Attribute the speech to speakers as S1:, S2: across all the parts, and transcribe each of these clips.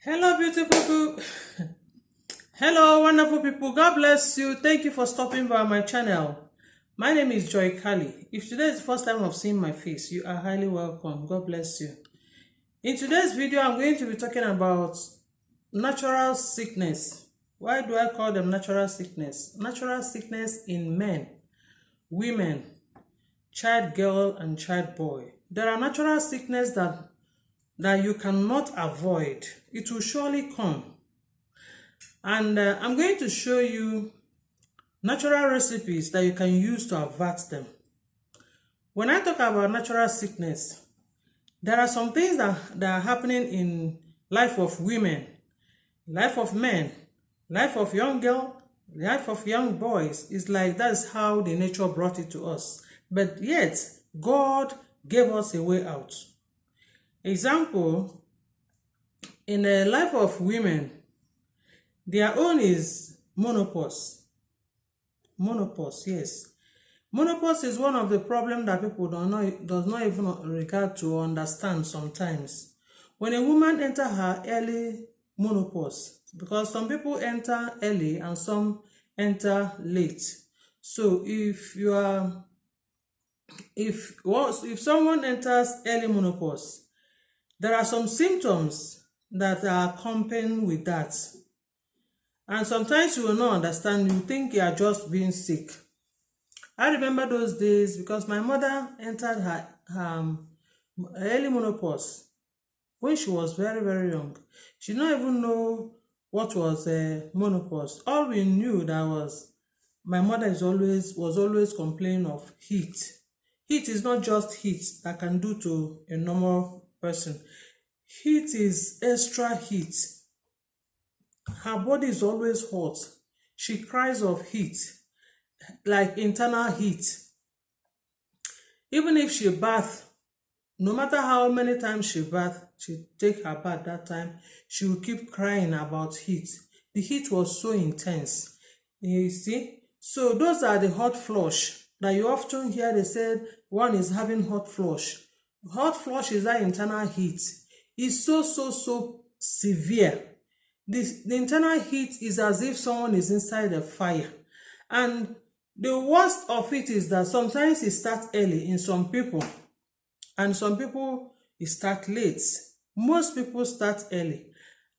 S1: Hello, beautiful people. Hello, wonderful people. God bless you. Thank you for stopping by my channel. My name is Joy Kali. If today is the first time of seeing my face, you are highly welcome. God bless you. In today's video, I'm going to be talking about natural sickness. Why do I call them natural sickness? Natural sickness in men, women, child girl, and child boy. There are natural sickness that you cannot avoid. It will surely come. And I'm going to show you natural recipes that you can use to avert them. When I talk about natural sickness, there are some things that are happening in life of women, life of men, life of young girl, life of young boys. It's like that's how the nature brought it to us. But yet, God gave us a way out. Example, in the life of women, their own is menopause. Menopause, yes. Menopause is one of the problems that people does not even regard to understand sometimes. When a woman enters her early menopause, because some people enter early and some enter late. So if someone enters early menopause, there are some symptoms that are accompanying with that. And sometimes you will not understand, you think you are just being sick. I remember those days because my mother entered her early menopause when she was very, very young. She did not even know what was menopause. All we knew that was my mother was always complaining of heat. Heat is not just heat that can do to a normal person. Heat is extra heat. Her body is always hot. She cries of heat, like internal heat. Even if she bath, no matter how many times she bath, she take her bath that time, she will keep crying about heat. The heat was so intense. You see? So those are the hot flush that you often hear they said one is having hot flush. Hot flush is that internal heat. It's so severe. The internal heat is as if someone is inside a fire. And the worst of it is that sometimes it starts early in some people, and some people it starts late. Most people start early,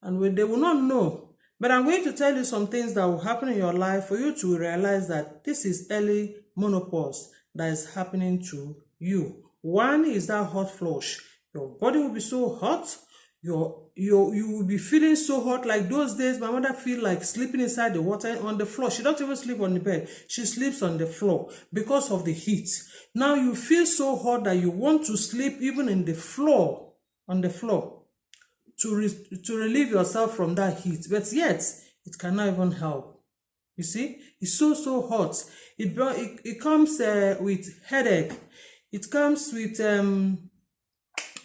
S1: and they will not know. But I'm going to tell you some things that will happen in your life for you to realize that this is early menopause that is happening to you. One is that hot flush. Your body will be so hot. You will be feeling so hot. Like those days my mother feel like sleeping inside the water on the floor. She don't even sleep on the bed, she sleeps on the floor because of the heat. Now you feel so hot that you want to sleep even in the floor, on the floor, to relieve yourself from that heat, but yet it cannot even help. You see, it's so hot. It comes with headache. It comes with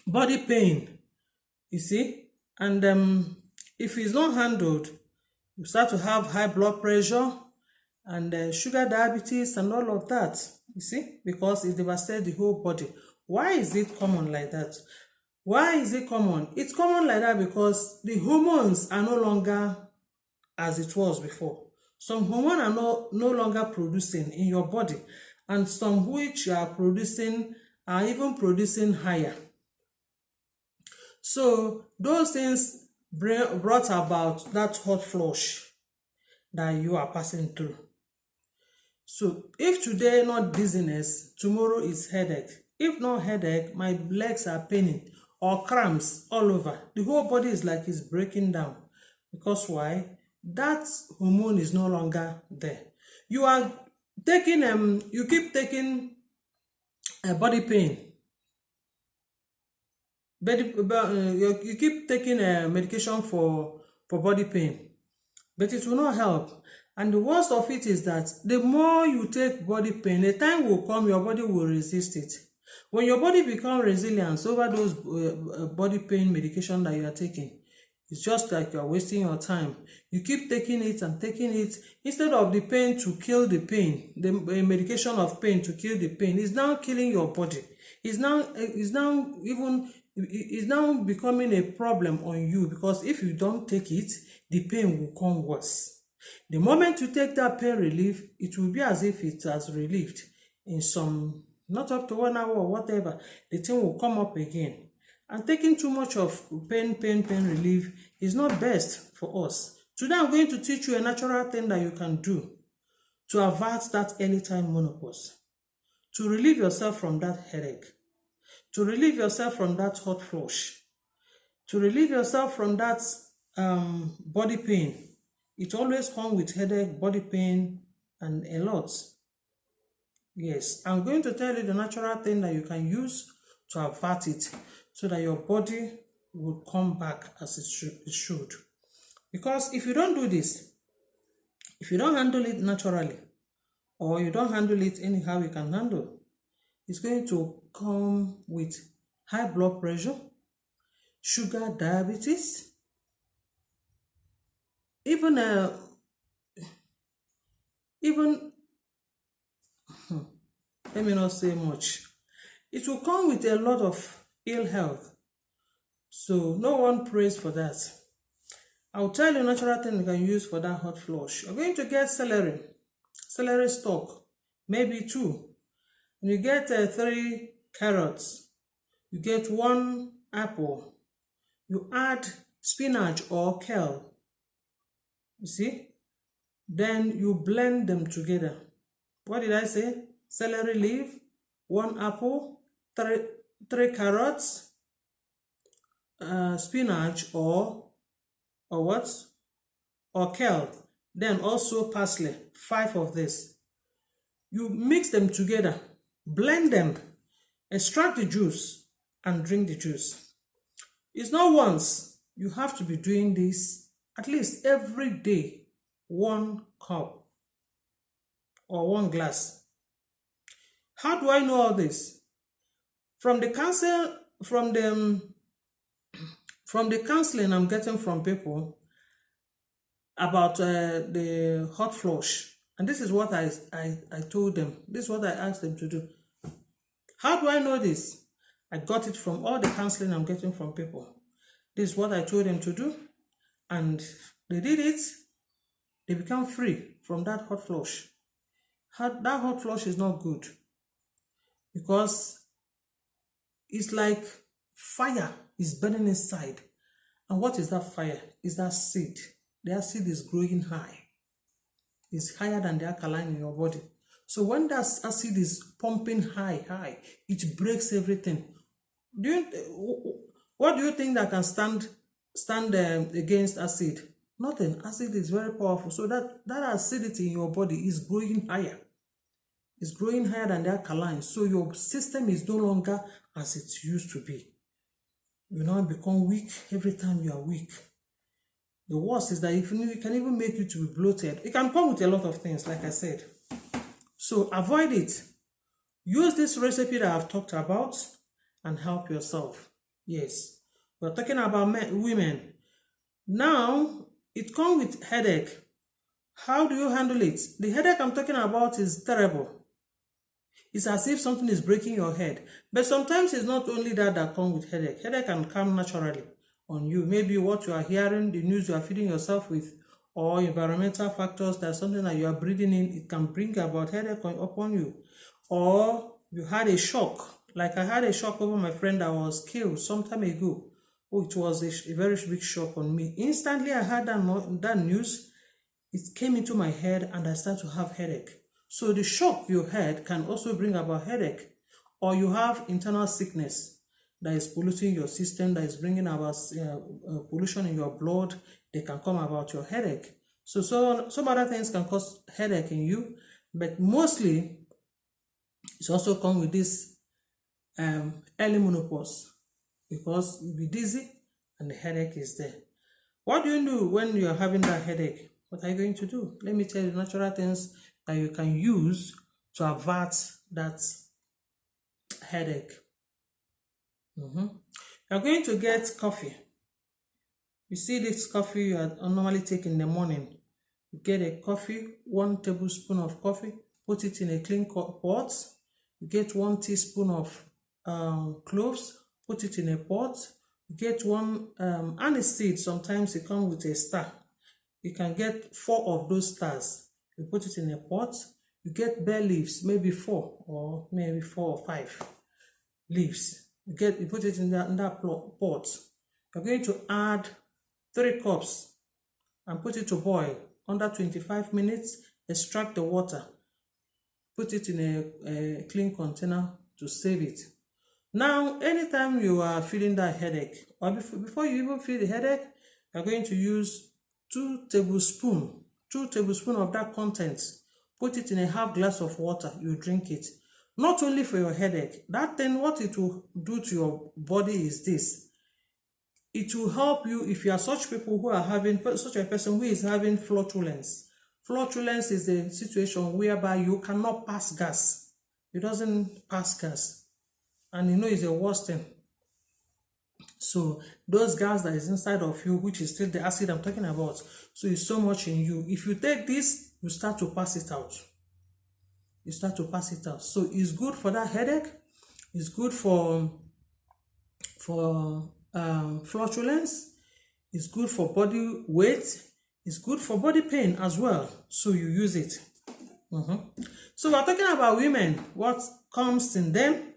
S1: body pain. You see, and if it's not handled, you start to have high blood pressure and sugar diabetes and all of that. You see, because it devastates the whole body. Why is it common like that? Why is it common? It's common like that because the hormones are no longer as it was before. Some hormones are no longer producing in your body, and some which you are producing are even producing higher. So those things brought about that hot flush that you are passing through. So if today not dizziness, tomorrow is headache. If not headache, my legs are paining or cramps all over. The whole body is like it's breaking down. Because why? That hormone is no longer there. You are taking you keep taking a body pain. But you keep taking a medication for body pain, but it will not help. And the worst of it is that the more you take body pain, the time will come your body will resist it. When your body becomes resilient over those body pain medication that you are taking, it's just like you are wasting your time. You keep taking it and taking it instead of the pain to kill the pain. The medication of pain to kill the pain is now killing your body. It's now even It's now becoming a problem on you, because if you don't take it, the pain will come worse. The moment you take that pain relief, it will be as if it has relieved in some, not up to 1 hour or whatever, the thing will come up again. And taking too much of pain relief is not best for us. Today I'm going to teach you a natural thing that you can do to avert that anytime menopause, to relieve yourself from that headache, to relieve yourself from that hot flush, to relieve yourself from that body pain. It always comes with headache, body pain, and a lot. Yes, I'm going to tell you the natural thing that you can use to avert it, so that your body will come back as it should. Because if you don't do this, if you don't handle it naturally, or you don't handle it anyhow you can handle, it's going to come with high blood pressure, sugar, diabetes, even let me not say much. It will come with a lot of ill health. So no one prays for that. I'll tell you a natural thing you can use for that hot flush. You're going to get celery stalk, maybe 2. And you get 3 carrots. You get 1 apple. You add spinach or kale. You see? Then you blend them together. What did I say? Celery leaf, 1 apple, 3 carrots, spinach or what? Or kale. Then also parsley, 5 of this. You mix them together, blend them, extract the juice, and drink the juice. It's not once. You have to be doing this at least every day, 1 cup or 1 glass. How do I know all this? From the counseling I'm getting from people about the hot flush, and this is what I told them. This is what I asked them to do. How do I know this? I got it from all the counseling I'm getting from people. This is what I told them to do, and they did it. They become free from that hot flush. That hot flush is not good, because it's like fire is burning inside. And what is that fire? Is that seed. The acid is growing high. It's higher than the alkaline in your body. So when that acid is pumping high, it breaks everything. What do you think that can stand against acid? Nothing. Acid is very powerful. So that acidity in your body is growing higher. It's growing higher than the alkaline. So your system is no longer as it used to be. You now become weak every time you are weak. The worst is that it can even make you to be bloated. It can come with a lot of things, like I said. So avoid it. Use this recipe that I've talked about and help yourself. Yes. We're talking about women. Now, it comes with headache. How do you handle it? The headache I'm talking about is terrible. It's as if something is breaking your head. But sometimes it's not only that comes with headache. Headache can come naturally on you. Maybe what you are hearing, the news you are feeding yourself with, or environmental factors, that's something that you are breathing in, it can bring about headache upon you. Or you had a shock. Like I had a shock over my friend that was killed some time ago. Oh, it was a very big shock on me. Instantly I had that news. It came into my head and I started to have headache. So the shock you had can also bring about headache. Or you have internal sickness that is polluting your system, that is bringing about pollution in your blood. They can come about your headache. So some other things can cause headache in you, but mostly it's also come with this early menopause, because you'll be dizzy and the headache is there. What do you do when you are having that headache? What are you going to do? Let me tell you natural things that you can use to avert that headache. You're going to get coffee. You see this coffee you normally take in the morning. You get a coffee, 1 tablespoon of coffee, put it in a clean pot. You get 1 teaspoon of cloves, put it in a pot. Get one aniseed. Sometimes it comes with a star. You can get 4 of those stars. You put it in a pot. You get bay leaves, maybe 4 or maybe 4 or 5 leaves. You put it in that pot. You're going to add 3 cups and put it to boil under 25 minutes. Extract the water. Put it in a clean container to save it. Now, anytime you are feeling that headache, or before you even feel the headache, you're going to use 2 tablespoons of that content. Put it in a half glass of water. You drink it. Not only for your headache. That thing, what it will do to your body is this. It will help you if you are such people who are having, such a person who is having flatulence. Flatulence is a situation whereby you cannot pass gas. It doesn't pass gas. And you know it's the worst thing. So those gas that is inside of you, which is still the acid I'm talking about, so it's so much in you. If you take this, you start to pass it out. You start to pass it out. So it's good for that headache. It's good for flatulence. It's good for body weight. It's good for body pain as well. So you use it. So we're talking about women. What comes in them?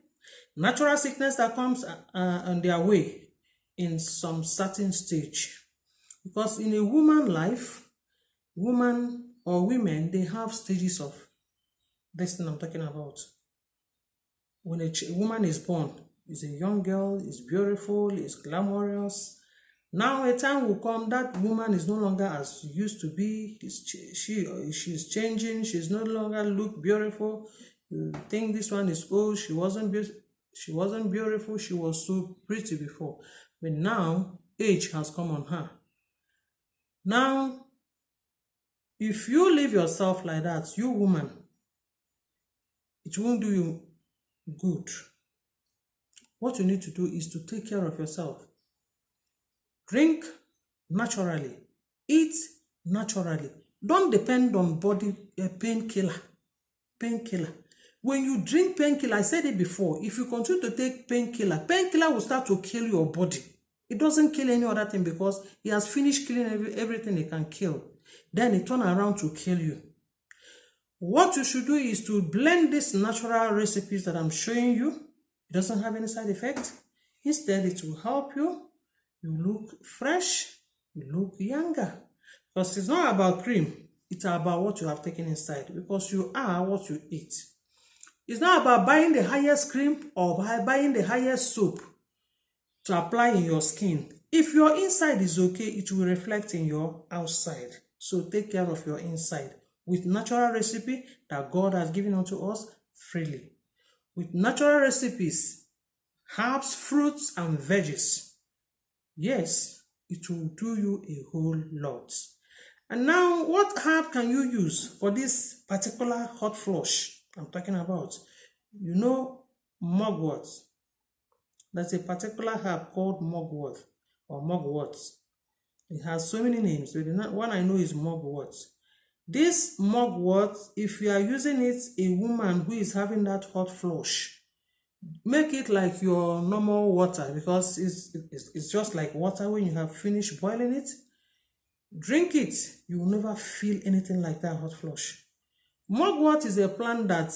S1: Natural sickness that comes on their way in some certain stage. Because in a woman life, woman or women, they have stages of this thing I'm talking about. When a woman is born, is a young girl, is beautiful, is glamorous. Now a time will come that woman is no longer as used to be. She's changing. She's no longer look beautiful. You think this one is old. She wasn't beautiful. She was so pretty before. But now age has come on her. Now, if you leave yourself like that, you woman, it won't do you good. What you need to do is to take care of yourself. Drink naturally. Eat naturally. Don't depend on body painkiller. When you drink painkiller, I said it before, if you continue to take painkiller will start to kill your body. It doesn't kill any other thing because it has finished killing everything it can kill. Then it turns around to kill you. What you should do is to blend these natural recipes that I'm showing you. It doesn't have any side effect. Instead, it will help you. You look fresh. You look younger. Because it's not about cream. It's about what you have taken inside. Because you are what you eat. It's not about buying the highest cream or buying the highest soap to apply in your skin. If your inside is okay, it will reflect in your outside. So take care of your inside with natural recipe that God has given unto us freely. With natural recipes, herbs, fruits, and veggies. Yes, it will do you a whole lot. And now, what herb can you use for this particular hot flush I'm talking about? You know, mugwort. There's a particular herb called mugwort or mugwort. It has so many names, but the one I know is mugwort. This mugwort, if you are using it, a woman who is having that hot flush, make it like your normal water because it's just like water when you have finished boiling it. Drink it, you will never feel anything like that hot flush. Mugwort is a plant that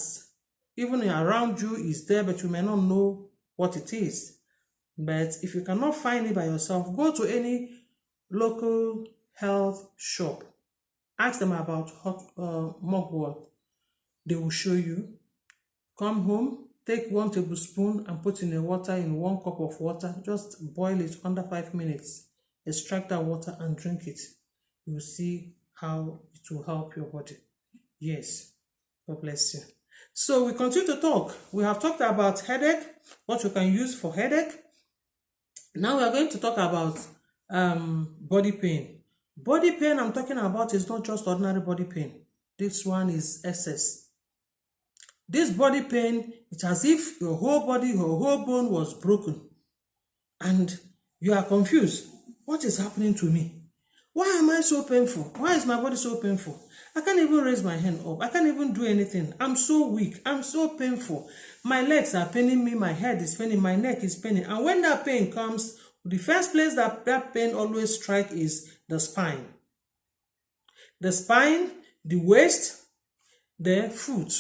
S1: even around you is there, but you may not know what it is. But if you cannot find it by yourself, go to any local health shop. Ask them about hot mugwort. They will show you. Come home, take 1 tablespoon and put in the water in 1 cup of water. Just boil it under 5 minutes. Extract that water and drink it. You will see how it will help your body. Yes. God bless you. So we continue to talk. We have talked about headache, what you can use for headache. Now we are going to talk about body pain. Body pain I'm talking about is not just ordinary body pain. This one is excess. This body pain, it's as if your whole body, your whole bone was broken. And you are confused. What is happening to me? Why am I so painful? Why is my body so painful? I can't even raise my hand up. I can't even do anything. I'm so weak. I'm so painful. My legs are paining me. My head is paining. My neck is paining. And when that pain comes, the first place that pain always strikes is the spine. The spine, the waist, the foot.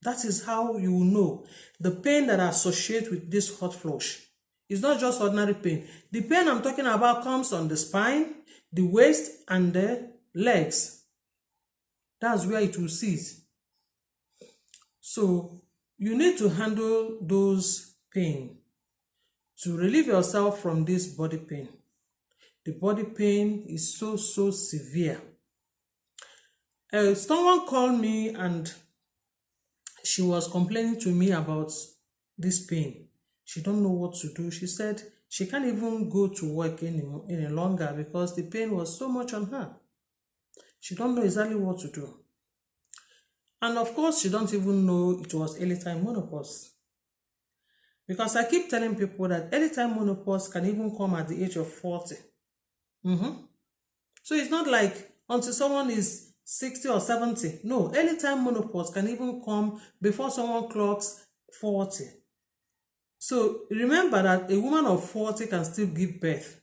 S1: That is how you will know the pain that associates with this hot flush. It's not just ordinary pain. The pain I'm talking about comes on the spine, the waist, and the legs. That's where it will cease. So you need to handle those pain to relieve yourself from this body pain. The body pain is so severe. Someone called me and she was complaining to me about this pain. She don't know what to do. She said she can't even go to work any longer because the pain was so much on her. She don't know exactly what to do. And of course, she don't even know it was early time menopause. Because I keep telling people that early time menopause can even come at the age of 40. So it's not like until someone is 60 or 70. No, early time menopause can even come before someone clocks 40. So remember that a woman of 40 can still give birth.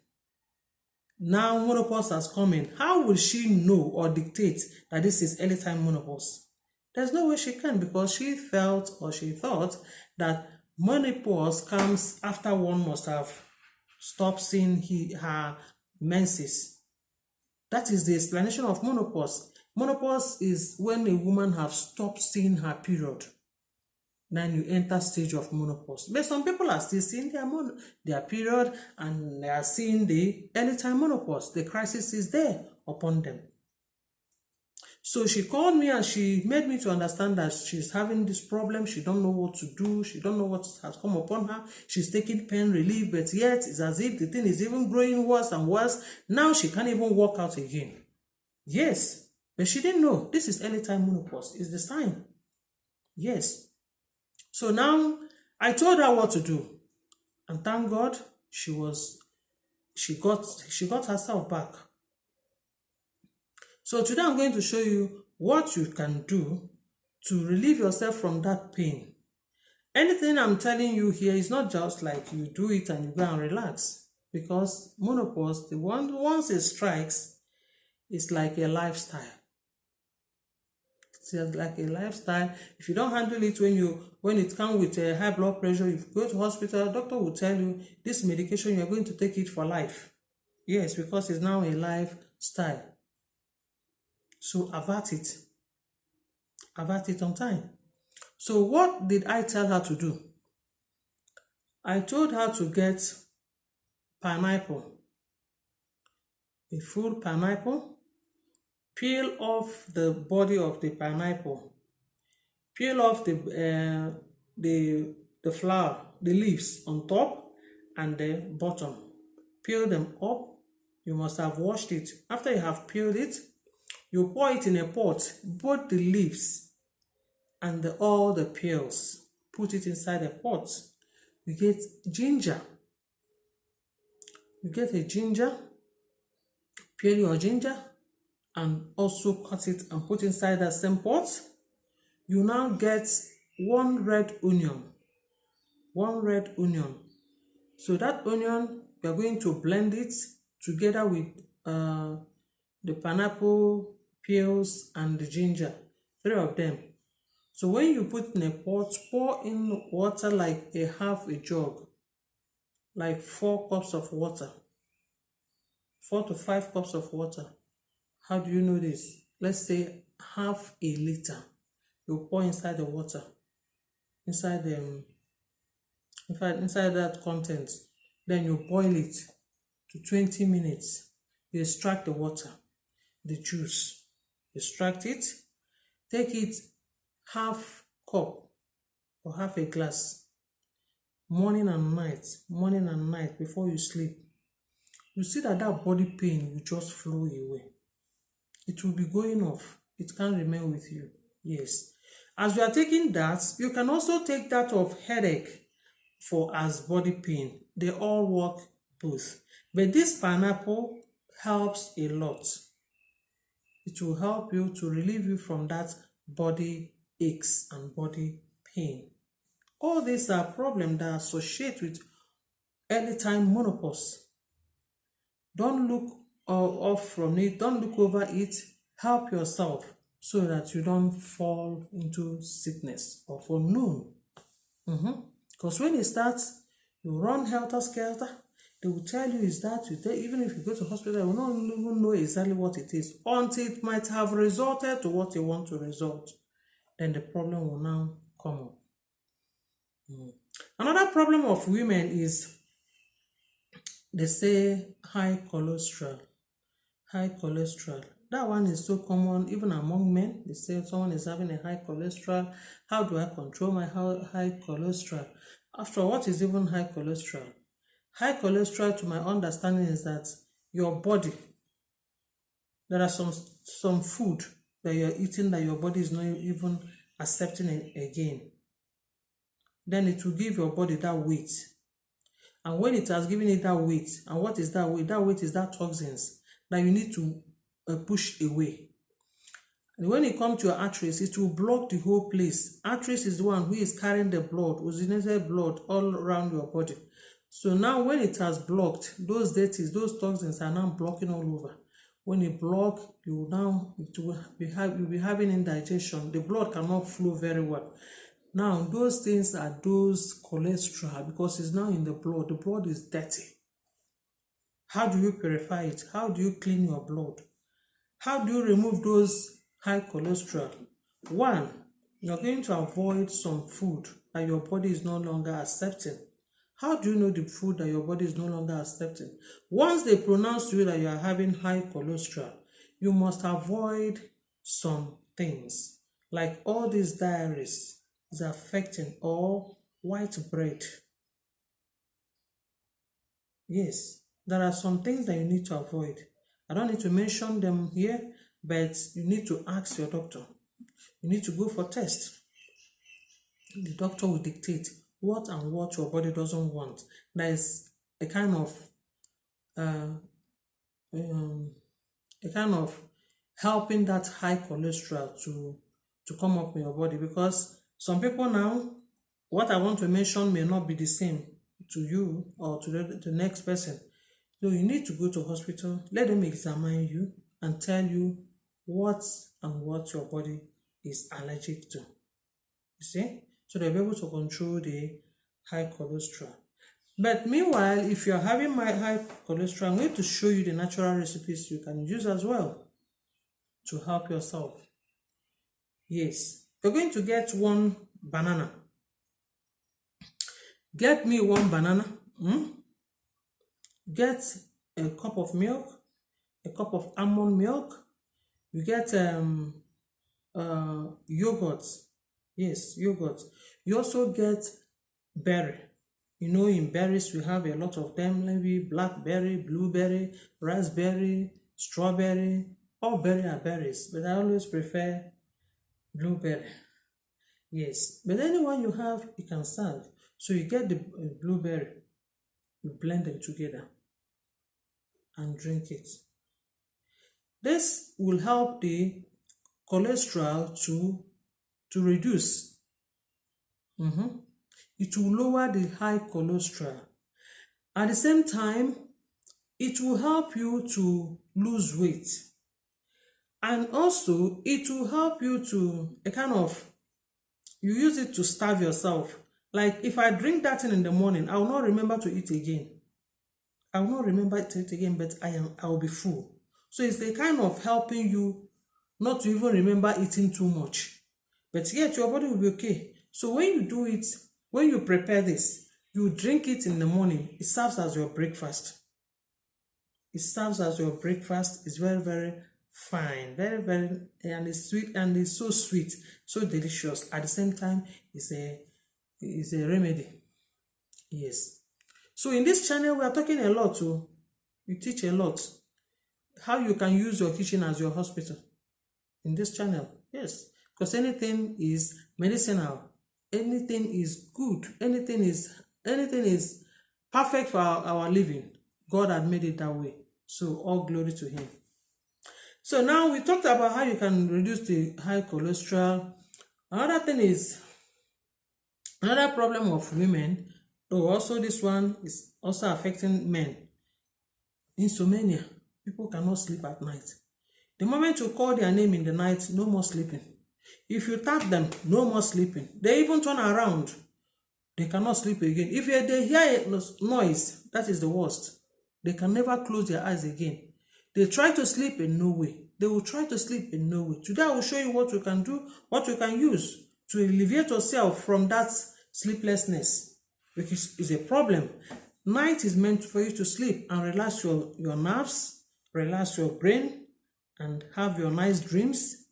S1: Now menopause has come in. How will she know or dictate that this is early time menopause? There's no way she can, because she felt or she thought that menopause comes after one must have stopped seeing her menses. That is the explanation of menopause. Menopause is when a woman has stopped seeing her period. Then you enter stage of menopause. But some people are still seeing their period and they are seeing the early time menopause. The crisis is there upon them. So she called me and she made me to understand that she's having this problem. She don't know what to do. She don't know what has come upon her. She's taking pain relief, but yet it's as if the thing is even growing worse and worse. Now she can't even walk out again. Yes, but she didn't know. This is early time menopause. It's the sign. Yes. So now I told her what to do. And thank God she got herself back. So today I'm going to show you what you can do to relieve yourself from that pain. Anything I'm telling you here is not just like you do it and you go and relax, because menopause, once it strikes, it's like a lifestyle. It's like a lifestyle. If you don't handle it when it comes with a high blood pressure, if you go to hospital, doctor will tell you this medication, you're going to take it for life. Yes, because it's now a lifestyle. So avert it. Avert it on time. So what did I tell her to do? I told her to get pineapple, a full pineapple, peel off the body of the pineapple, peel off the flower, the leaves on top and the bottom. Peel them up. You must have washed it. After you have peeled it, you pour it in a pot, both the leaves and all the peels. Put it inside a pot. You get ginger. You get a ginger, peel your ginger, and also cut it and put inside that same pot. You now get one red onion. So that onion, we are going to blend it together with the pineapple peels and the ginger, 3 of them. So when you put in a pot, pour in water like half a jug, like 4 cups of water, 4 to 5 cups of water. How do you know this? Let's say half a liter. You pour inside the water, inside that content. Then you boil it to 20 minutes. You extract the water, the juice. Extract it. Take it half cup or half a glass. Morning and night before you sleep. You see that body pain will just flow away. It will be going off. It can't remain with you. Yes. As you are taking that, you can also take that of headache as body pain. They all work both. But this pineapple helps a lot. It will help you to relieve you from that body aches and body pain. All these are problems that associate with early time menopause. Don't look off from it, don't look over it. Help yourself so that you don't fall into sickness of unknown. Because when it starts, you run helter skelter. They will tell you is that even if you go to hospital, you will not even know exactly what it is until it might have resulted to what you want to result. Then the problem will now come up. Another problem of women is they say high cholesterol. High cholesterol. That one is so common even among men. They say someone is having a high cholesterol. How do I control my high cholesterol? After all, what is even high cholesterol? High cholesterol, to my understanding, is that your body, there are some food that you're eating that your body is not even accepting again. Then it will give your body that weight. And when it has given it that weight, and what is that weight? That weight is that toxins that you need to push away. And when it comes to your arteries, it will block the whole place. Arteries is the one who is carrying the blood, oxygenated blood all around your body. So now when it has blocked, those dirties, those toxins are now blocking all over. When it block, you'll be having indigestion. The blood cannot flow very well. Now, those things are those cholesterol because it's now in the blood. The blood is dirty. How do you purify it? How do you clean your blood? How do you remove those high cholesterol? One, you're going to avoid some food that your body is no longer accepting. How do you know the food that your body is no longer accepting? Once they pronounce to you that you are having high cholesterol, you must avoid some things like all these dairies is affecting, or white bread. Yes, there are some things that you need to avoid. I don't need to mention them here, but you need to ask your doctor. You need to go for tests. The doctor will dictate what and what your body doesn't want. There is a kind of helping that high cholesterol to come up in your body, because some people now, what I want to mention may not be the same to you or to the next person. So you need to go to hospital, let them examine you and tell you what your body is allergic to. You see? So they'll be able to control the high cholesterol. But meanwhile, if you're having my high cholesterol, I'm going to show you the natural recipes you can use as well to help yourself. Yes, you're going to get one banana. Get me one banana. Get a cup of milk, a cup of almond milk. You get yogurt. Yes, yogurt. You also get berry. You know, in berries we have a lot of them, maybe blackberry, blueberry, raspberry, strawberry. All berry are berries, but I always prefer blueberry. Yes, but anyone you have, you can serve. So you get the blueberry, you blend them together and drink it. This will help the cholesterol to reduce. It will lower the high cholesterol. At the same time, it will help you to lose weight. And also, it will help you to you use it to starve yourself. Like if I drink that in the morning, I will not remember to eat again. I will not remember to eat again, but I will be full. So it's a kind of helping you not to even remember eating too much. But yet your body will be okay. So when you do it, when you prepare this, you drink it in the morning. It serves as your breakfast. It serves as your breakfast. It's very, very fine. Very, very, and it's sweet, and it's so sweet, so delicious. At the same time, it's a remedy. Yes. So in this channel, we are talking a lot too. We teach a lot. How you can use your kitchen as your hospital. In this channel. Yes. Because anything is medicinal. Anything is good. Anything is perfect for our living. God had made it that way. So all glory to him. So now we talked about how you can reduce the high cholesterol. Another thing is, another problem of women, oh, also this one is also affecting men. Insomnia. People cannot sleep at night. The moment you call their name in the night, no more sleeping. If you tap them, no more sleeping. They even turn around. They cannot sleep again. If they hear a noise, that is the worst. They can never close their eyes again. They try to sleep in no way. They will try to sleep in no way. Today I will show you what you can do, what you can use to alleviate yourself from that sleeplessness, because it's a problem. Night is meant for you to sleep and relax your nerves, relax your brain, and have your nice dreams.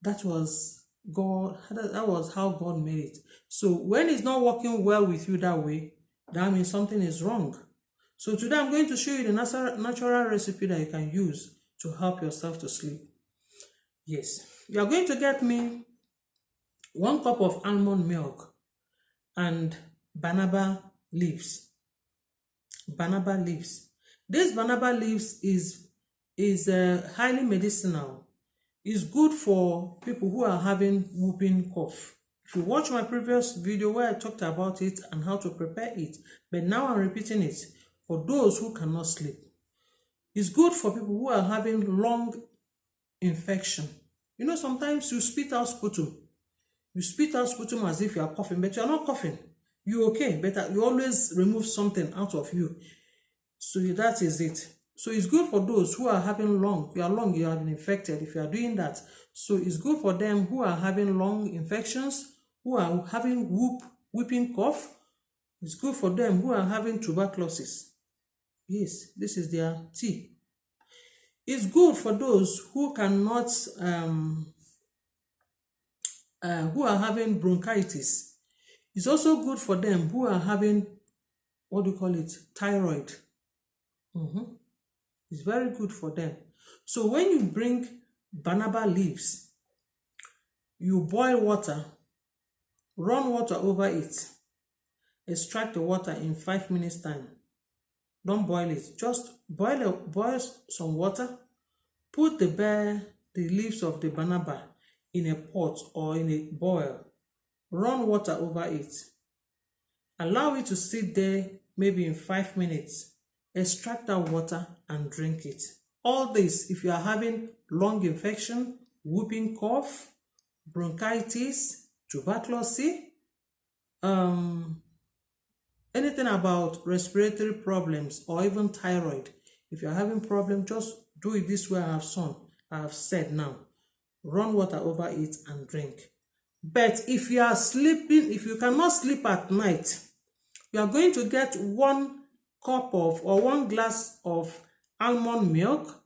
S1: That was God. That was how God made it. So when it's not working well with you that way, that means something is wrong. So today I'm going to show you the natural recipe that you can use to help yourself to sleep. Yes, you are going to get me 1 cup of almond milk and banaba leaves. Banaba leaves. This banaba leaves is highly medicinal. It's good for people who are having whooping cough. If you watch my previous video where I talked about it and how to prepare it, but now I'm repeating it for those who cannot sleep. It's good for people who are having lung infection. You know, sometimes you spit out sputum. You spit out sputum as if you are coughing, but you are not coughing. You're okay, but you always remove something out of you. So that is it. So it's good for those who are having you have been infected if you are doing that. So it's good for them who are having lung infections, who are having whooping cough. It's good for them who are having tuberculosis. Yes, this is their tea. It's good for those who cannot, who are having bronchitis. It's also good for them who are having, what do you call it, thyroid. It's very good for them. So when you bring banaba leaves, you boil water, run water over it, extract the water in 5 minutes time. Don't boil it, just boil some water, put the leaves of the banaba in a pot or in a boil, run water over it, allow it to sit there maybe in 5 minutes, extract that water and drink it. All this, if you are having lung infection, whooping cough, bronchitis, tuberculosis, anything about respiratory problems or even thyroid, if you're having problem, just do it this way I have said now. Run water over it and drink. But if you are sleeping, if you cannot sleep at night, you are going to get 1 cup of or 1 glass of almond milk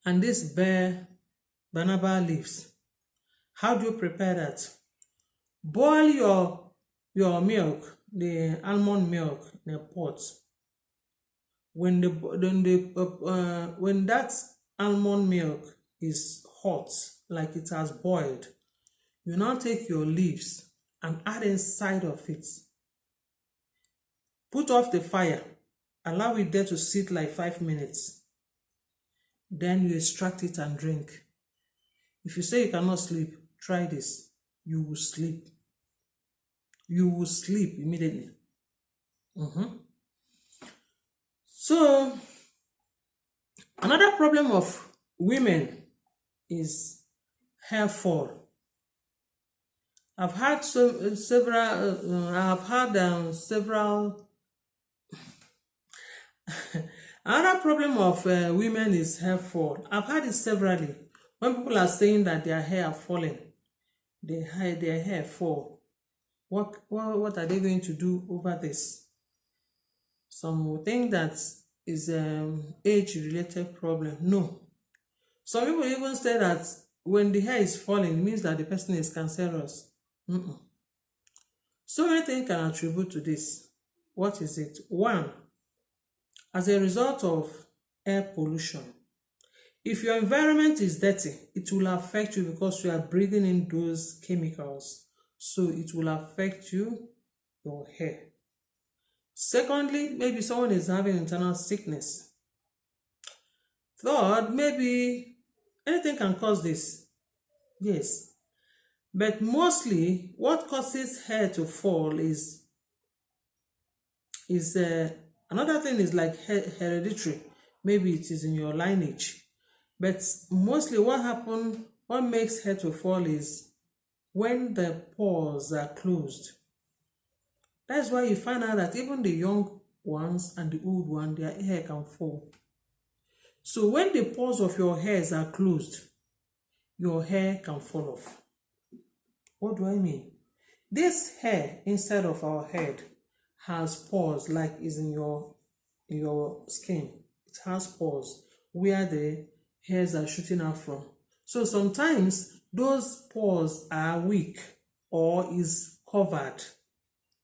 S1: and this banaba leaves. How do you prepare that? Boil your milk, the almond milk, in a pot. When that almond milk is hot, like it has boiled, you now take your leaves and add inside of it. Put off the fire, allow it there to sit like 5 minutes. Then you extract it and drink. If you say you cannot sleep, try this. You will sleep. You will sleep immediately. So, another problem of women is hair fall. I've had several. Another problem of women is hair fall. I've had it severally. When people are saying that their hair are falling, their hair fall. What are they going to do over this? Some will think that is age-related problem. No. Some people even say that when the hair is falling, it means that the person is cancerous. So many things can attribute to this. What is it? 1, as a result of air pollution. If your environment is dirty, it will affect you because you are breathing in those chemicals. So it will affect your hair. Secondly, maybe someone is having internal sickness. Third, maybe anything can cause this. Yes. But mostly what causes hair to fall is another thing is like hereditary. Maybe it is in your lineage. But mostly what makes hair to fall is when the pores are closed. That's why you find out that even the young ones and the old one, their hair can fall. So when the pores of your hairs are closed, your hair can fall off. What do I mean? This hair inside of our head has pores like is in your skin. It has pores where the hairs are shooting out from. So sometimes those pores are weak or is covered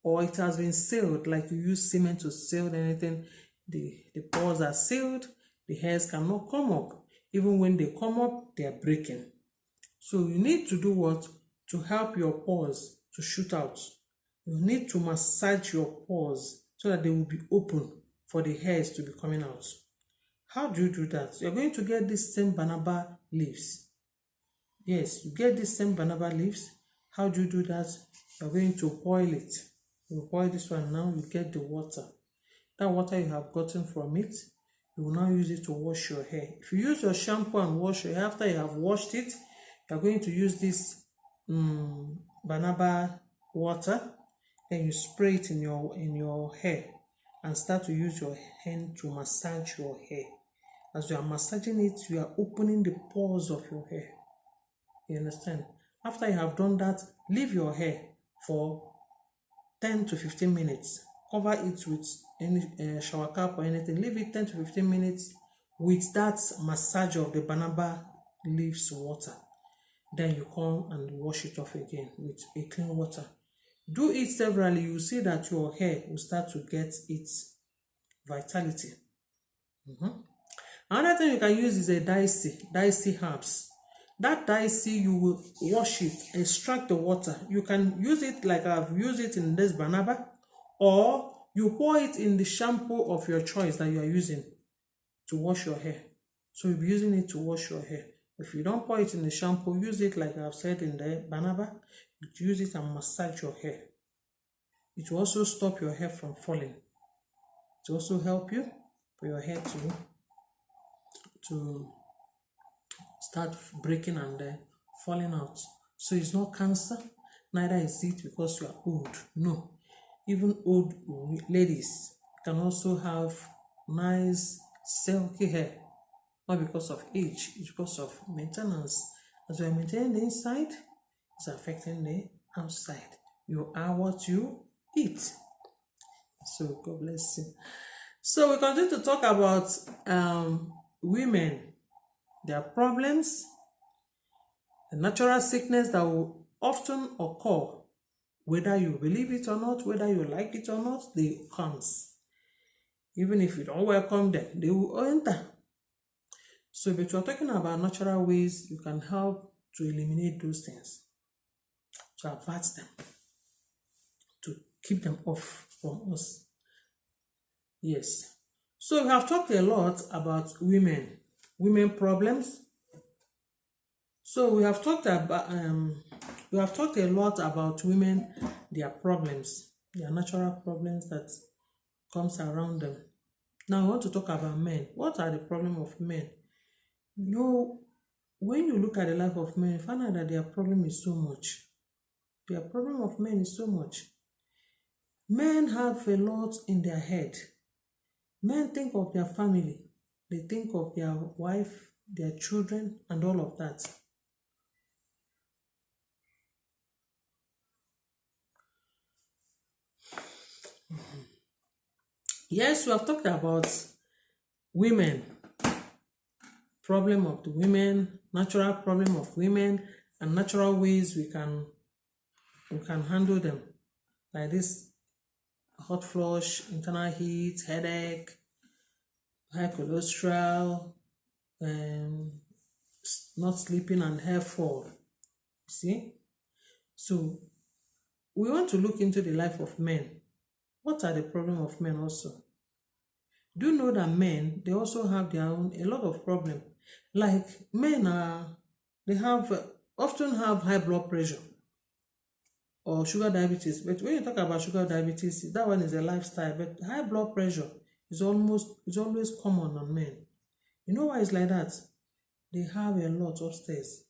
S1: or it has been sealed, like you use cement to seal anything. The pores are sealed, the hairs cannot come up. Even when they come up, they are breaking. So you need to do what? To help your pores to shoot out. You need to massage your pores so that they will be open for the hairs to be coming out. How do you do that? You're going to get this same banaba leaves. Yes, you get this same banaba leaves. How do you do that? You're going to boil it. You boil this one now, you get the water. That water you have gotten from it, you will now use it to wash your hair. If you use your shampoo and wash your hair, after you have washed it, you're going to use this banaba water, then you spray it in your hair and start to use your hand to massage your hair. As you are massaging it, you are opening the pores of your hair. You understand? After you have done that, leave your hair for 10 to 15 minutes. Cover it with any shower cap or anything. Leave it 10 to 15 minutes with that massage of the banaba leaves water. Then you come and wash it off again with a clean water. Do it severally. You will see that your hair will start to get its vitality. Another thing you can use is a dicey herbs. That dicey, you will wash it, extract the water. You can use it like I've used it in this banaba, or you pour it in the shampoo of your choice that you are using to wash your hair. So you'll be using it to wash your hair. If you don't pour it in the shampoo, use it like I've said in the banaba. You use it and massage your hair. It will also stop your hair from falling. It will also help you for your hair to start breaking and falling out. So it's not cancer, neither is it because you are old. No, even old ladies can also have nice silky hair, not because of age, it's because of maintenance. As you are maintaining the inside, it's affecting the outside. You are what you eat. So God bless you. So we continue to talk about women, their problems, the natural sickness that will often occur, whether you believe it or not, whether you like it or not, they comes. Even if you don't welcome them, they will enter. So but we're talking about natural ways you can help to eliminate those things, to avert them, to keep them off from us. Yes. So we have talked a lot about women problems. So we have talked a lot about women, their problems, their natural problems that comes around them. Now I want to talk about men. What are the problems of men? When you look at the life of men, you find out that their problem is so much. Their problem of men is so much. Men have a lot in their head. Men think of their family. They think of their wife, their children, and all of that. Yes, we have talked about women, problem of the women, natural problem of women, and natural ways we can handle them, like this hot flush, internal heat, headache, high cholesterol, not sleeping, and hair fall. See? So we want to look into the life of men. What are the problems of men also? Do you know that men, they also have their own, a lot of problem. Like men are, they have, often have high blood pressure or sugar diabetes. But when you talk about sugar diabetes, that one is a lifestyle. But high blood pressure is always common on men. You know why it's like that? They have a lot upstairs.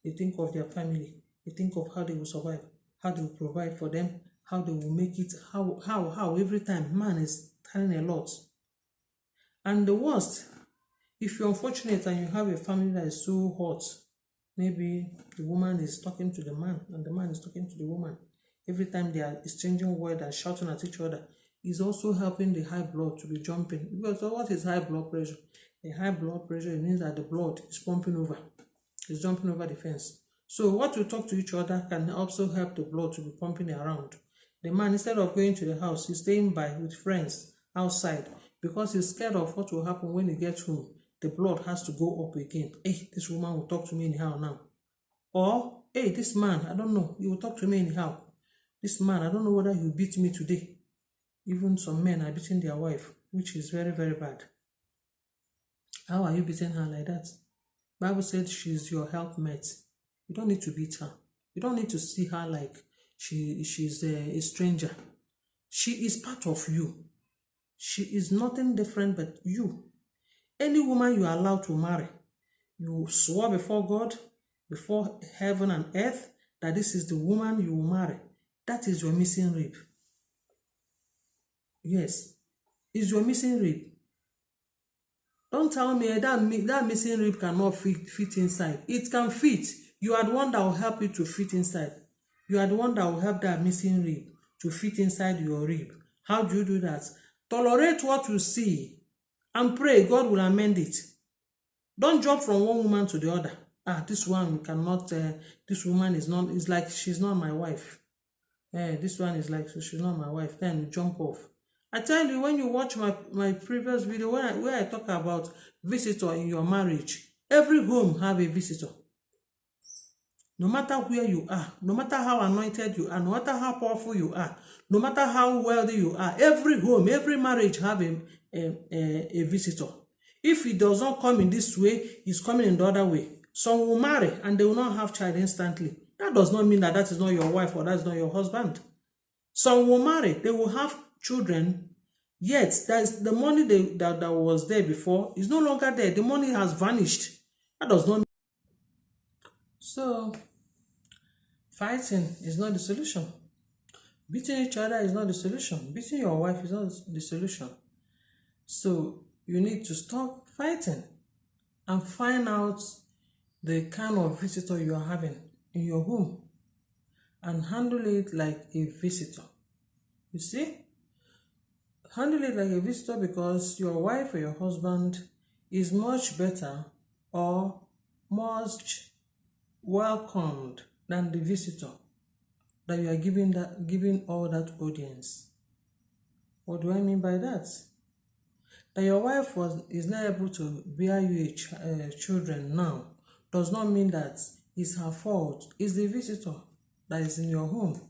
S1: They think of their family. They think of how they will survive, how they will provide for them, how they will make it, how every time man is carrying a lot. And the worst, if you're unfortunate and you have a family that is so hot, maybe the woman is talking to the man and the man is talking to the woman. Every time they are exchanging words and shouting at each other, is also helping the high blood to be jumping. Because what is high blood pressure? A high blood pressure means that the blood is pumping over, it's jumping over the fence. So what we talk to each other can also help the blood to be pumping around. The man, instead of going to the house, he's staying by with friends outside because he's scared of what will happen when he gets home. The blood has to go up again. Hey, this woman will talk to me anyhow now. Or, hey, this man, I don't know, he will talk to me anyhow. This man, I don't know whether he will beat me today. Even some men are beating their wife, which is very, very bad. How are you beating her like that? Bible said she's your helpmate. You don't need to beat her. You don't need to see her like she's a stranger. She is part of you. She is nothing different but you. Any woman you are allowed to marry, you swore before God, before heaven and earth, that this is the woman you will marry. That is your missing rib. Yes, it's your missing rib. Don't tell me that missing rib cannot fit inside. It can fit. You are the one that will help it to fit inside. You are the one that will help that missing rib to fit inside your rib. How do you do that? Tolerate what you see and pray God will amend it. Don't jump from one woman to the other. This one cannot, this woman is like, she's not my wife. This one is like, so she's not my wife. Then you jump off. I tell you, when you watch my previous video, where I talk about visitor in your marriage, every home have a visitor. No matter where you are, no matter how anointed you are, no matter how powerful you are, no matter how wealthy you are, every home, every marriage have a visitor. If it does not come in this way, it's coming in the other way. Some will marry and they will not have child instantly. That does not mean that is not your wife or that's not your husband. Some will marry, they will have children, yet the money that was there before is no longer there. The money has vanished. That does not mean. So, fighting is not the solution. Beating each other is not the solution. Beating your wife is not the solution. So, you need to stop fighting and find out the kind of visitor you are having in your home and handle it like a visitor. You see? Handle it like a visitor because your wife or your husband is much better or much welcomed than the visitor that you are giving all that audience. What do I mean by that? That your wife is not able to bear you children now does not mean that it's her fault. It's the visitor that is in your home.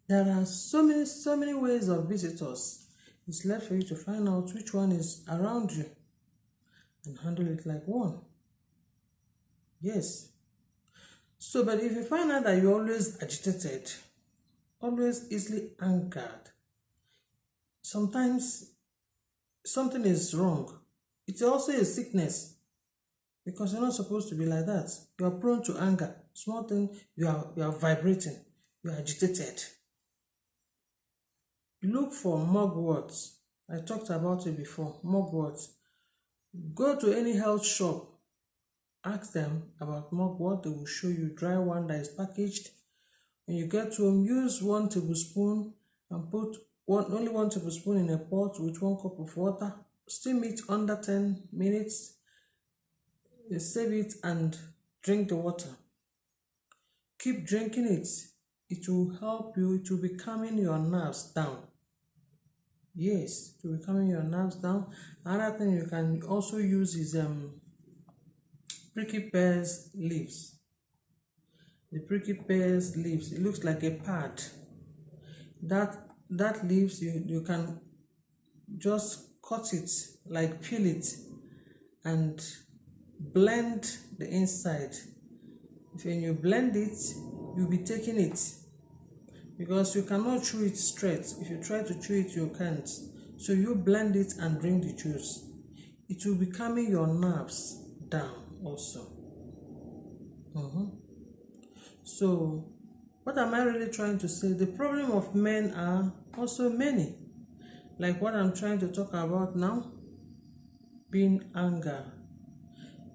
S1: There are so many ways of visitors. It's left for you to find out which one is around you and handle it like one. Yes. So, but if you find out that you're always agitated, always easily angered, sometimes something is wrong. It's also a sickness because you're not supposed to be like that. You are prone to anger. Small thing, you are vibrating. You are agitated. Look for mugwort. I talked about it before. Mugwort. Go to any health shop. Ask them about mugwort. They will show you dry one that is packaged. When you get home, use 1 tablespoon and put only 1 tablespoon in a pot with 1 cup of water. Steam it under 10 minutes. Save it and drink the water. Keep drinking it. It will help you. It will be calming your nerves down. Yes, it will be calming your nerves down. Another thing you can also use is Pricky Pears leaves. The Pricky Pears leaves. It looks like a pad. That leaves you can just cut it, like peel it, and blend the inside. When you blend it, you'll be taking it, because you cannot chew it straight. If you try to chew it, you can't. So you blend it and drink the juice. It will be calming your nerves down also. So what am I really trying to say? The problem of men are also many. Like what I'm trying to talk about now, being anger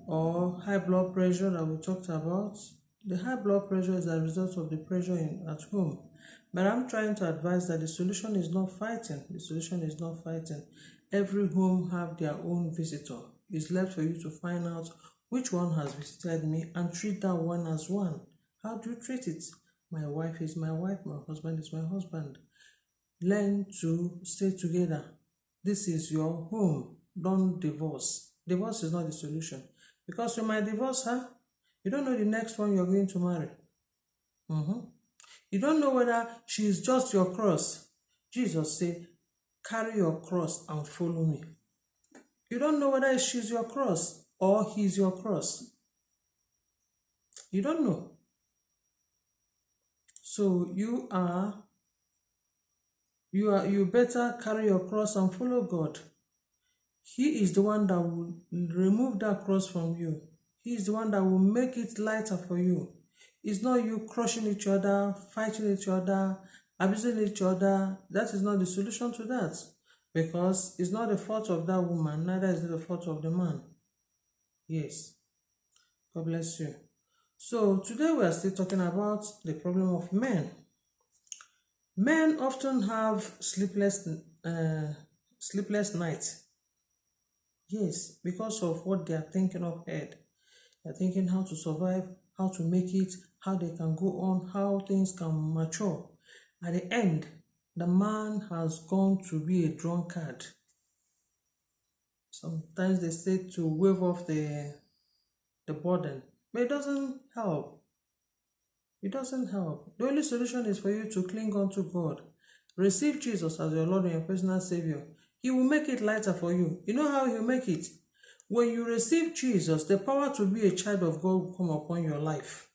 S1: or high blood pressure that we talked about. The high blood pressure is a result of the pressure at home. But I'm trying to advise that the solution is not fighting. The solution is not fighting. Every home have their own visitor. It's left for you to find out which one has visited me and treat that one as one. How do you treat it? My wife is my wife. My husband is my husband. Learn to stay together. This is your home. Don't divorce. Divorce is not the solution. Because you might divorce her, you don't know the next one you're going to marry. You don't know whether she is just your cross. Jesus said, carry your cross and follow me. You don't know whether she's your cross or he's your cross. You don't know. So you better carry your cross and follow God. He is the one that will remove that cross from you. He is the one that will make it lighter for you. It's not you crushing each other, fighting each other, abusing each other. That is not the solution to that. Because it's not the fault of that woman, neither is it the fault of the man. Yes. God bless you. So today we are still talking about the problem of men. Men often have sleepless nights. Yes, because of what they are thinking of head. They are thinking how to survive, how to make it, how they can go on, how things can mature. At the end, the man has gone to be a drunkard. Sometimes they say to wave off the burden, but it doesn't help. It doesn't help. The only solution is for you to cling on to God. Receive Jesus as your Lord and your personal Savior. He will make it lighter for you. You know how He will make it? When you receive Jesus, the power to be a child of God will come upon your life.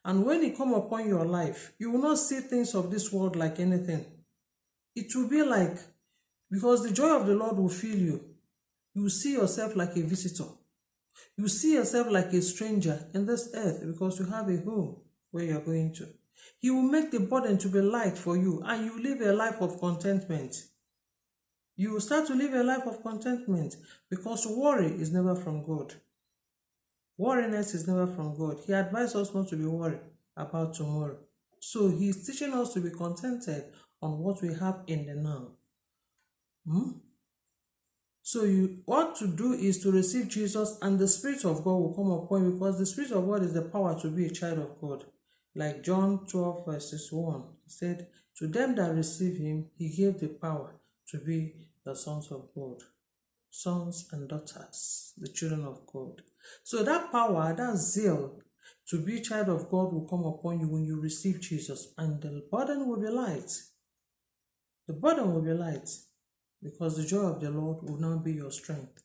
S1: And when it comes upon your life, you will not see things of this world like anything. It will be like, because the joy of the Lord will fill you. You will see yourself like a visitor. You see yourself like a stranger in this earth because you have a home where you're going to. He will make the burden to be light for you, and you live a life of contentment. You will start to live a life of contentment because worry is never from God. Worriness is never from God. He advised us not to be worried about tomorrow. So He's teaching us to be contented on what we have in the now. So what to do is to receive Jesus, and the Spirit of God will come upon you, because the Spirit of God is the power to be a child of God. Like John 12 verses 1 said, to them that receive Him, He gave the power to be the sons of God. Sons and daughters, the children of God. So that power, that zeal to be a child of God will come upon you when you receive Jesus, and the burden will be light. The burden will be light, because the joy of the Lord will now be your strength.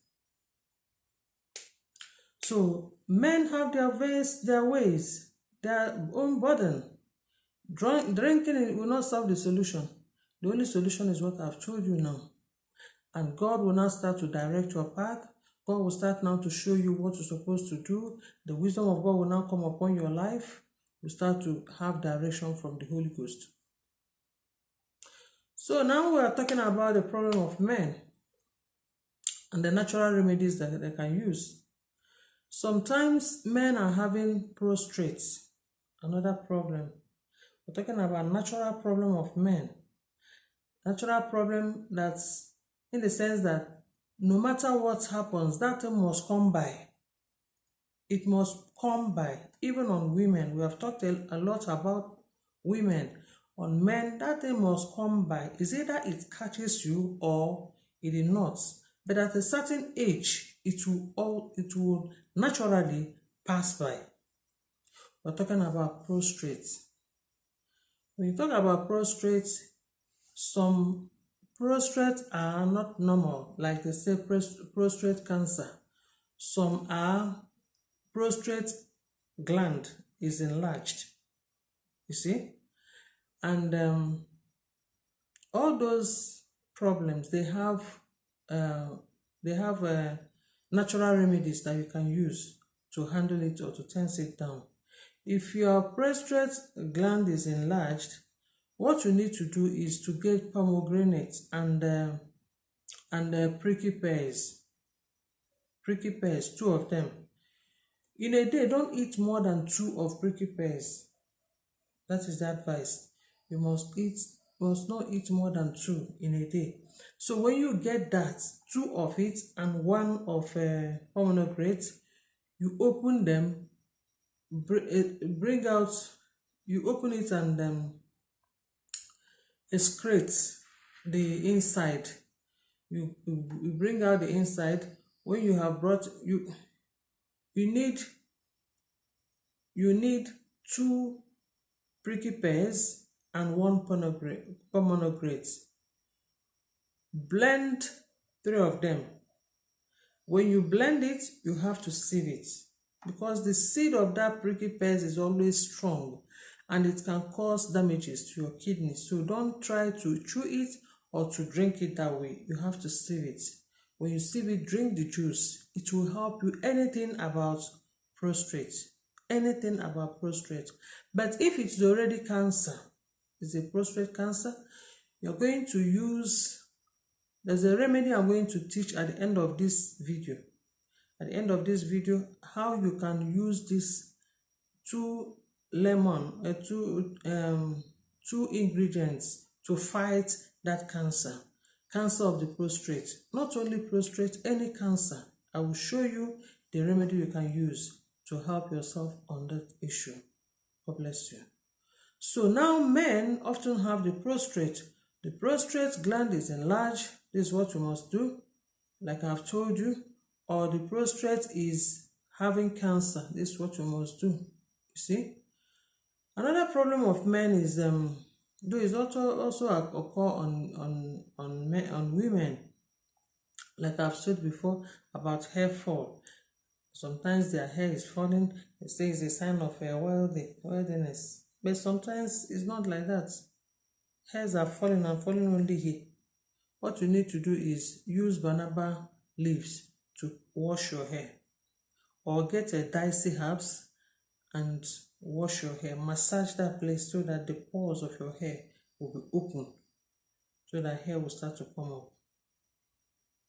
S1: So men have their ways, their own burden. Drinking it will not solve the solution. The only solution is what I've told you now. And God will now start to direct your path. God will start now to show you what you're supposed to do. The wisdom of God will now come upon your life. You start to have direction from the Holy Ghost. So now we are talking about the problem of men and the natural remedies that they can use. Sometimes men are having prostrates, another problem. We're talking about natural problem of men. Natural problem that's in the sense that no matter what happens, that thing must come by. It must come by. Even on women, we have talked a lot about women. On men, that thing must come by. It's either it catches you or it is not. But at a certain age, it will naturally pass by. We're talking about prostrate. When you talk about prostrate, some Prostate are not normal, like they say prostate cancer. Some are prostate gland is enlarged, you see, and all those problems uh, they have natural remedies that you can use to handle it or to tense it down. If your prostate gland is enlarged, what you need to do is to get pomegranate and pricky pears. Pricky pears, two of them. In a day, don't eat more than 2 of pricky pears. That is the advice. You must not eat more than 2 in a day. So when you get that, 2 of it and 1 of pomegranate, you open them, bring out, you open it and excrete the inside. You bring out the inside. When you have brought, you need 2 pricky pears and 1 pomegranate. Blend 3 of them. When you blend it, you have to sieve it, because the seed of that pricky pears is always strong and it can cause damages to your kidneys. So don't try to chew it or to drink it that way. You have to sieve it. When you sieve it, drink the juice. It will help you anything about prostate. Anything about prostate. But if it's already cancer, it's a prostate cancer, you're going to use, there's a remedy I'm going to teach at the end of this video. At the end of this video, how you can use this 2 ingredients to fight that cancer of the prostate. Not only prostate, any cancer. I will show you the remedy you can use to help yourself on that issue. God bless you. So now men often have the prostate. The prostate gland is enlarged. This is what you must do, like I've told you. Or the prostate is having cancer. This is what you must do. You see? Another problem of men is though it also occur on women, like I've said before about hair fall. Sometimes their hair is falling. They say it's a sign of worthiness, but sometimes it's not like that. Hairs are falling and falling only here. What you need to do is use Banaba Leaves to wash your hair, or get a dicey herbs and wash your hair. Massage that place so that the pores of your hair will be open, so that hair will start to come up.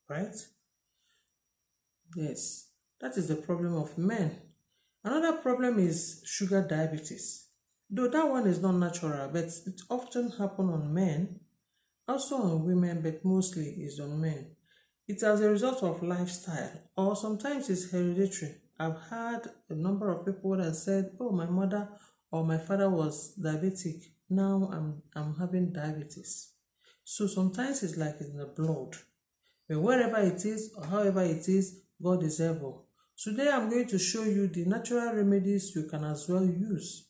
S1: Right? Yes, that is the problem of men. Another problem is sugar diabetes. Though that one is not natural, but it often happens on men, also on women, but mostly is on men. It's as a result of lifestyle, or sometimes it's hereditary. I've heard a number of people that said, oh, my mother or my father was diabetic, now I'm having diabetes. So sometimes it's like it's in the blood. But wherever it is or however it is, God is able. Today I'm going to show you the natural remedies you can as well use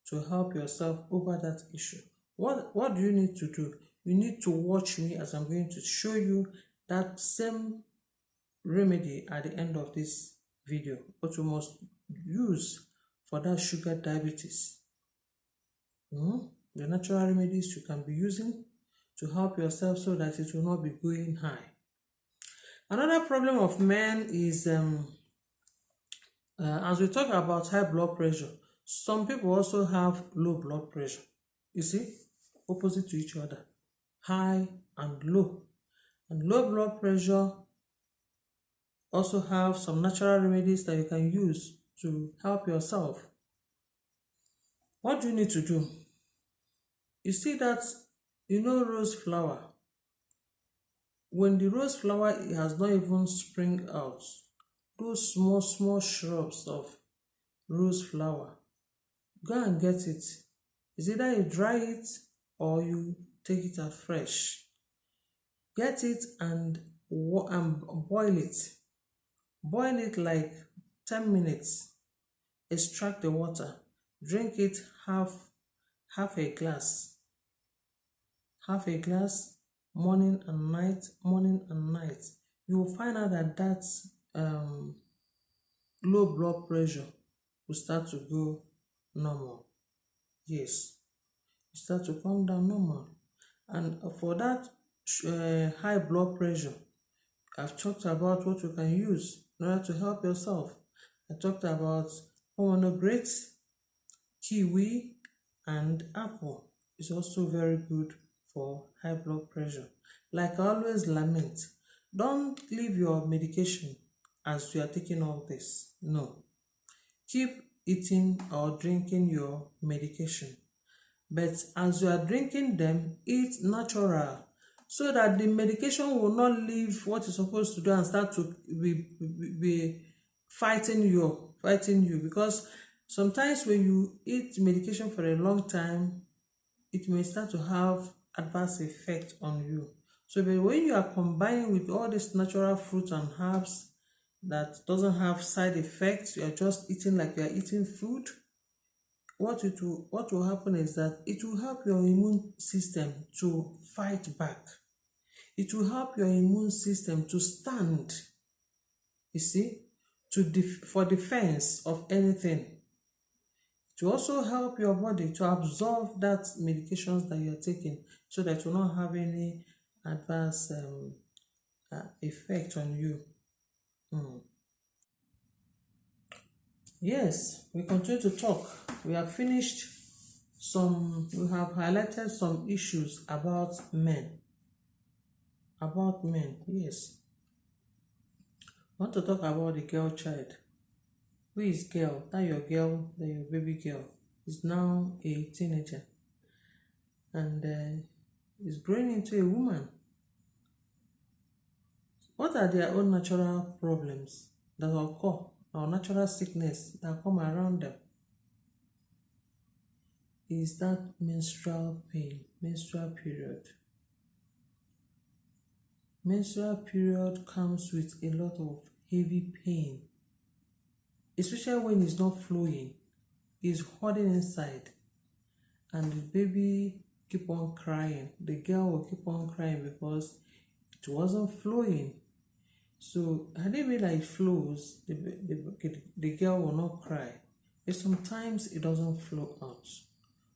S1: to help yourself over that issue. What do you need to do? You need to watch me as I'm going to show you that same remedy at the end of this video, what you must use for that sugar diabetes. The natural remedies you can be using to help yourself so that it will not be going high. Another problem of men is, as we talk about high blood pressure, some people also have low blood pressure. You see, opposite to each other, high and low. And low blood pressure also have some natural remedies that you can use to help yourself. What do you need to do? You see that, rose flower. When the rose flower has not even spring out, those small shrubs of rose flower, go and get it. It's either you dry it or you take it out fresh. Get it and boil it. Boil it like 10 minutes. Extract the water. Drink it half a glass. Half a glass morning and night, morning and night, you will find out that low blood pressure will start to go normal. Yes, you start to come down normal. And for that high blood pressure, I've talked about what you can use in order to help yourself. I talked about pomegranate, kiwi, and apple. It's also very good for high blood pressure. Like I always lament, don't leave your medication as you are taking all this. No. Keep eating or drinking your medication. But as you are drinking them, eat natural so that the medication will not leave what it's supposed to do and start to be fighting you. Because sometimes when you eat medication for a long time, it may start to have adverse effect on you. So but when you are combining with all these natural fruits and herbs that doesn't have side effects, you are just eating like you are eating food, what will happen is that it will help your immune system to fight back. It will help your immune system to stand, you see, for defense of anything. It will also help your body to absorb that medications that you're taking so that you will not have any adverse effect on you. Yes, we continue to talk. We have highlighted some issues about men. Yes. I want to talk about the girl child. Who is girl? That your baby girl is now a teenager and is growing into a woman. What are their own natural problems that occur, or natural sickness that come around them? Is that menstrual pain, menstrual period. Menstrual period comes with a lot of heavy pain, especially when it's not flowing, it's holding inside, and the baby keep on crying. The girl will keep on crying because it wasn't flowing. So had it been like it flows, the girl will not cry. But sometimes it doesn't flow out.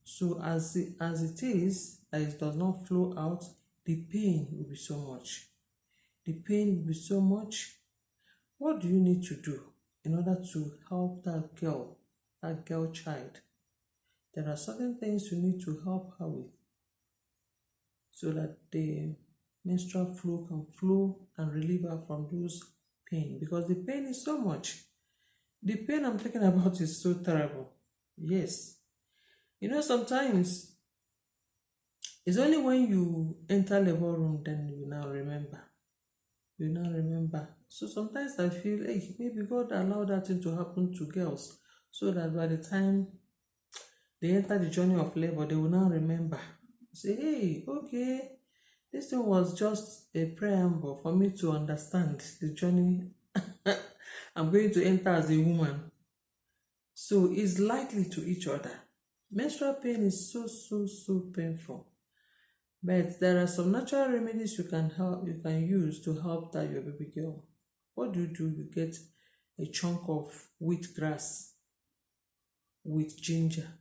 S1: So as it is, that it does not flow out, the pain will be so much. The pain will be so much. What do you need to do in order to help that girl child? There are certain things you need to help her with so that the menstrual flow can flow and relieve her from those pain, because the pain is so much. The pain I'm talking about is so terrible. Yes. Sometimes it's only when you enter labor room then you now remember. So sometimes I feel, hey, maybe God allowed that thing to happen to girls so that by the time they enter the journey of labor, they will now remember. Say, hey, okay, this thing was just a preamble for me to understand the journey I'm going to enter as a woman. So it's likely to each other. Menstrual pain is so painful. But there are some natural remedies you can use to help that your baby girl. What do? You get a chunk of wheat grass with ginger,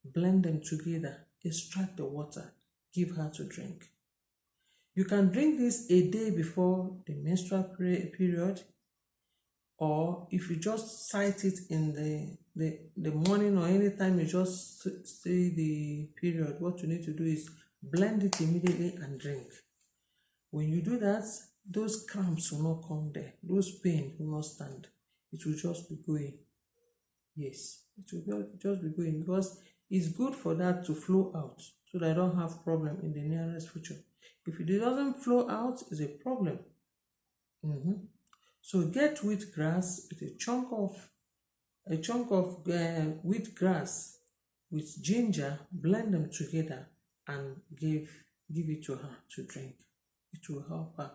S1: blend them together, extract the water, give her to drink. You can drink this a day before the menstrual period, or if you just sight it in the morning or anytime you just see the period, what you need to do is blend it immediately and drink. When you do that, those cramps will not come there. Those pain will not stand. It will just be going. Yes, it will just be going, because it's good for that to flow out so that I don't have problem in the nearest future. If it doesn't flow out, it's a problem. So get wheat grass with a chunk of wheat grass with ginger, blend them together and give it to her to drink. It will help her.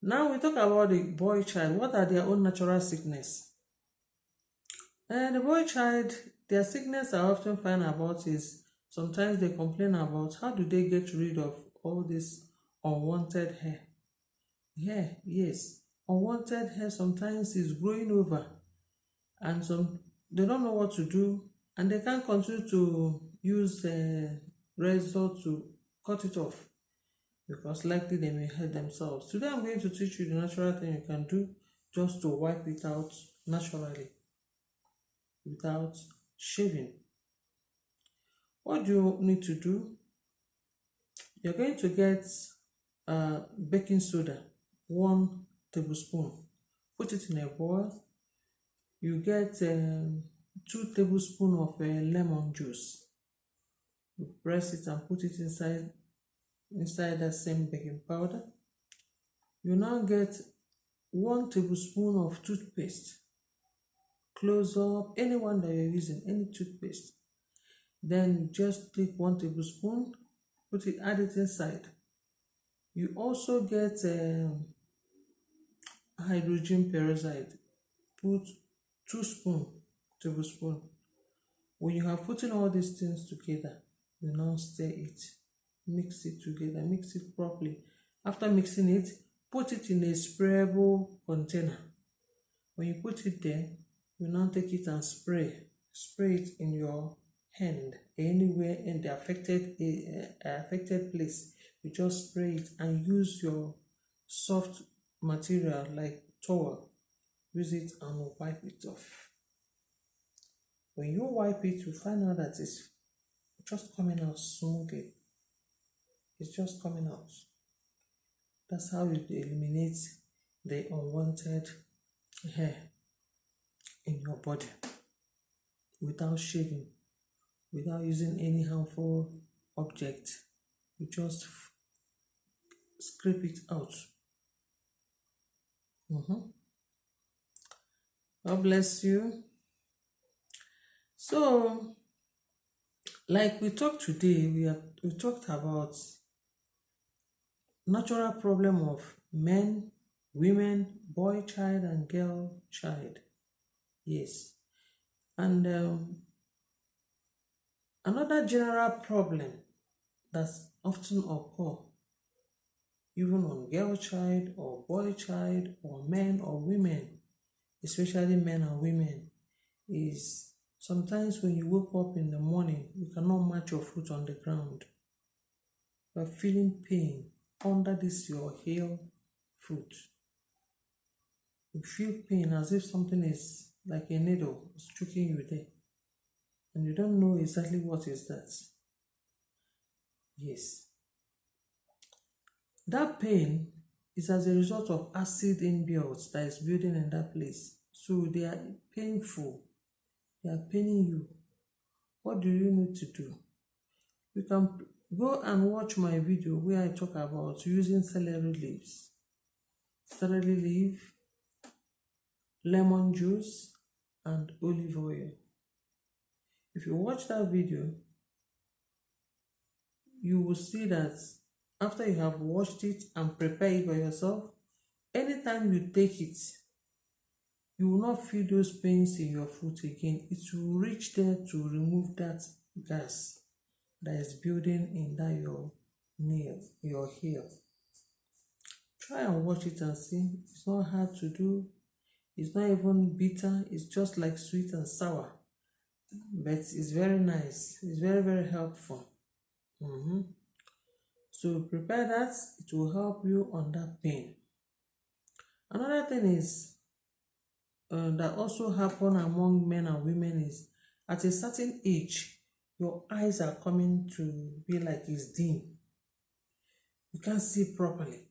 S1: Now we talk about the boy child. What are their own natural sickness? The boy child, their sickness I often find about is sometimes they complain about how do they get rid of all this unwanted hair. Hair, yes. Unwanted hair sometimes is growing over, and some they don't know what to do, and they can't continue to use razor to cut it off because likely they may hurt themselves. Today I'm going to teach you the natural thing you can do just to wipe it out naturally without shaving. What do you need to do? You're going to get baking soda, 1 tablespoon. Put it in a bowl. You get 2 tablespoons of lemon juice. You press it and put it inside that same baking powder. You now get 1 tablespoon of toothpaste. Close up anyone that you're using, any toothpaste. Then you just take 1 tablespoon, add it inside. You also get hydrogen peroxide. Put 2 tablespoons. When you have put in all these things together, you now stir it. Mix it together, mix it properly. After mixing it, put it in a sprayable container. When you put it there, you now take it and spray it in your hand, anywhere in the affected place. You just spray it and use your soft material like towel. Use it and wipe it off. When you wipe it, you find out that it's just coming out smoothly. It's just coming out. That's how you eliminate the unwanted hair in your body without shaving, without using any harmful object. You just scrape it out. God bless you. So, like we talked today, we talked about natural problem of men, women, boy child, and girl child. Yes. And another general problem that's often occur even on girl child or boy child or men or women, especially men and women, is sometimes when you wake up in the morning, you cannot match your foot on the ground. You are feeling pain under this your heel foot. You feel pain as if something is like a needle is choking you there. And you don't know exactly what is that. Yes. That pain is as a result of acid inbuilt that is building in that place. So they are painful. They are paining you. What do you need to do? You can go and watch my video where I talk about using celery leaves. Celery leaf, lemon juice, and olive oil. If you watch that video, you will see that after you have washed it and prepared it by yourself, anytime you take it, you will not feel those pains in your foot again. It will reach there to remove that gas that is building in that your nail, your heel. Try and watch it and see. It's not hard to do. It's not even bitter. It's just like sweet and sour. But it's very nice. It's very, very helpful. So prepare that. It will help you on that pain. Another thing is that also happen among men and women is at a certain age, your eyes are coming to be like it's dim. You can't see properly.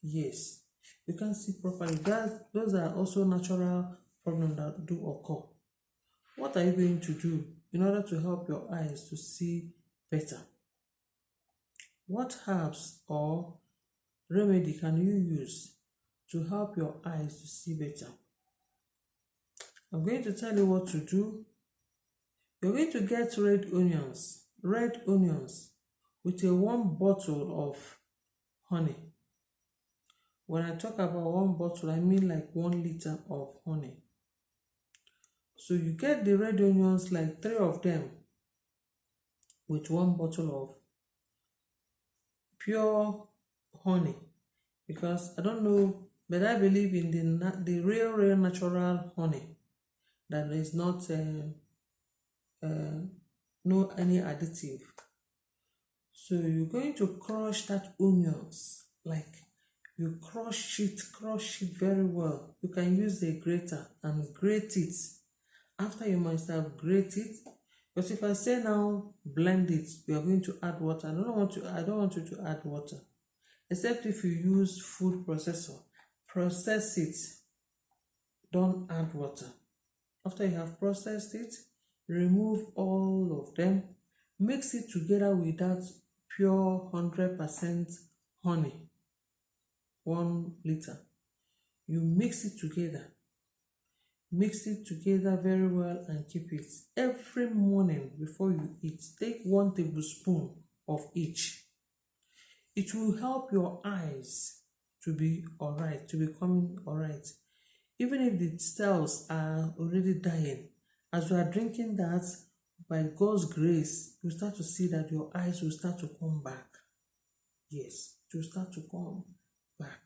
S1: Yes, you can't see properly. Those are also natural problems that do occur. What are you going to do in order to help your eyes to see better? What herbs or remedy can you use to help your eyes to see better? I'm going to tell you what to do. You're going to get red onions with a 1 bottle of honey. When I talk about 1 bottle, I mean like 1 liter of honey. So you get the red onions, like 3 of them. with 1 bottle of pure honey, because I don't know, but I believe in the real natural honey that is not no any additive. So you're going to crush that onions, like you crush it very well. You can use a grater and grate it. After you must have grated it, but if I say now blend it, you are going to add water. I don't want you to add water, except if you use food processor. Process it. Don't add water. After you have processed it, remove all of them. Mix it together with that pure 100% honey. 1 liter. You mix it together. Mix it together very well and keep it. Every morning before you eat, take 1 tablespoon of each. It will help your eyes to be alright, to becoming alright. Even if the cells are already dying, as you are drinking that, by God's grace, you start to see that your eyes will start to come back. Yes, it will start to come back.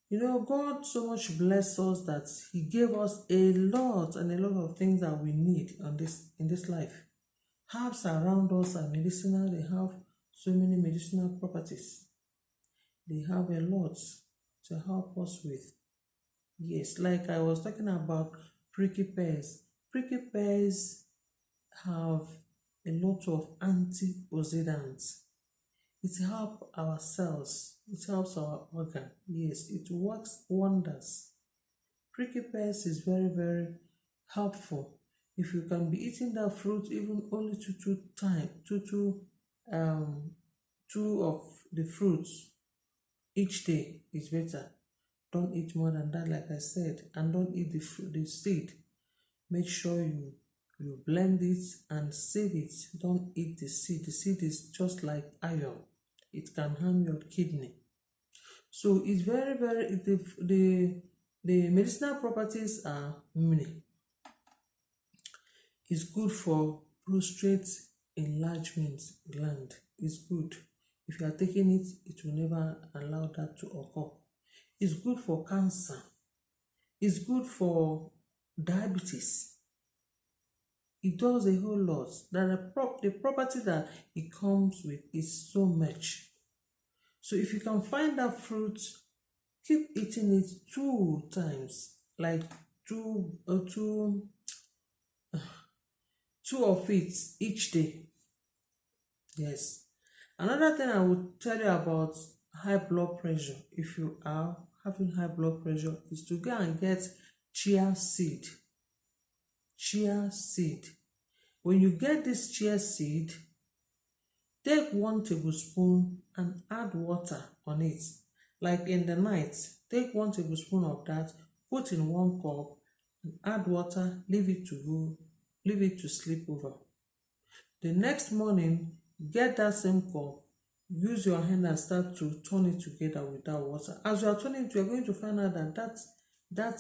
S1: You know, God so much blessed us that He gave us a lot of things that we need in this life. Herbs around us are medicinal. They have so many medicinal properties. They have a lot to help us with. Yes, like I was talking about pricky pears. Pricky pears have a lot of antioxidants. It helps our cells. It helps our organ. Yes, it works wonders. Pricky pears is very helpful. If you can be eating that fruit even only two of the fruits each day is better. Don't eat more than that, like I said, and don't eat the seed. Make sure you blend it and save it. Don't eat the seed. The seed is just like iron. It can harm your kidney. So it's very the medicinal properties are many. It's good for prostate enlargement gland. It's good. If you are taking it, it will never allow that to occur. It's good for cancer. It's good for diabetes. It does a whole lot. The property that it comes with is so much. So if you can find that fruit, keep eating it 2 times, like two of it each day. Yes. Another thing I would tell you about high blood pressure, if you are having high blood pressure, is to go and get chia seed. Chia seed. When you get this chia seed, take 1 tablespoon and add water on it. Like in the night, take 1 tablespoon of that, put in 1 cup, and add water, leave it to sleep over. The next morning, get that same cup, use your hand and start to turn it together with that water. As you are turning it, you are going to find out that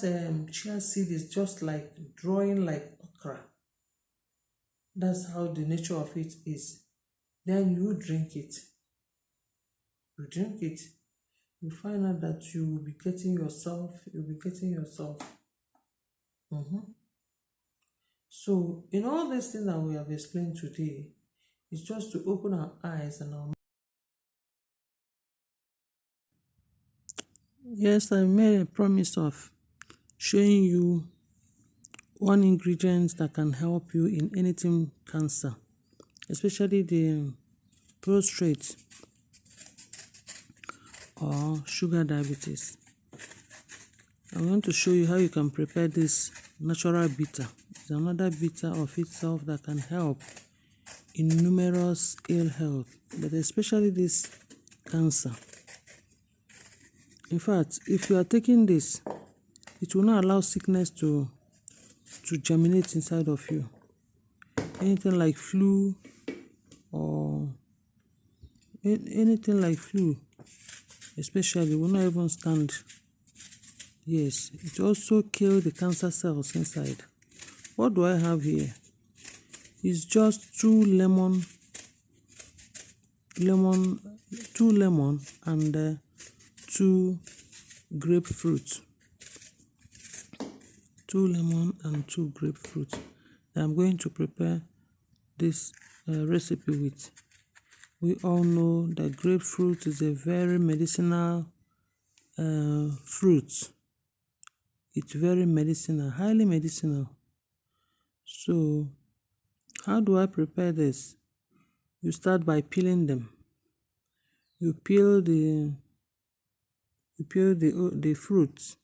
S1: chia seed is just like drawing like okra. That's how the nature of it is. Then you drink it. You drink it. You find out that you will be getting yourself. So, in all these things that we have explained today, it's just to open our eyes and our mind. Yes, I made a promise of showing you 1 ingredient that can help you in anything cancer, especially the prostate or sugar diabetes. I want to show you how you can prepare this natural bitter. It's another bitter of itself that can help in numerous ill health, but especially this cancer. In fact, if you are taking this, it will not allow sickness to germinate inside of you. Anything like flu or anything like flu, especially, will not even stand. Yes, it also kills the cancer cells inside. What do I have here? It's just two lemon and two grapefruit. 2 lemon and 2 grapefruit that I'm going to prepare this recipe with. We all know that grapefruit is a very medicinal fruit. It's very medicinal, highly medicinal. So how do I prepare this? You start by peeling them. You peel the fruits.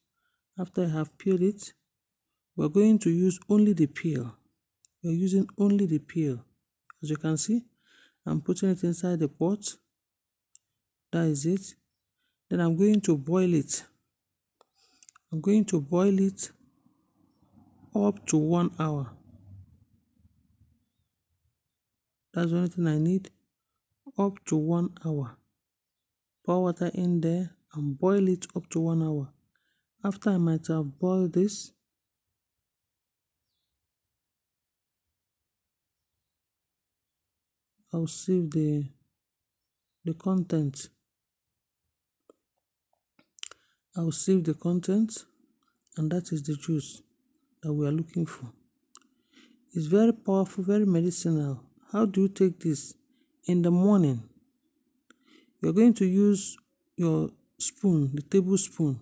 S1: After you have peeled it, we're going to use only the peel. We're using only the peel. As you can see, I'm putting it inside the pot. That is it. Then I'm going to boil it. I'm going to boil it up to 1 hour. That's the only thing I need. Up to 1 hour. Pour water in there and boil it up to 1 hour. After I might have boiled this, I'll sieve the contents. I'll sieve the contents, and that is the juice that we are looking for. It's very powerful, very medicinal. How do you take this? In the morning, you're going to use your spoon, the tablespoon.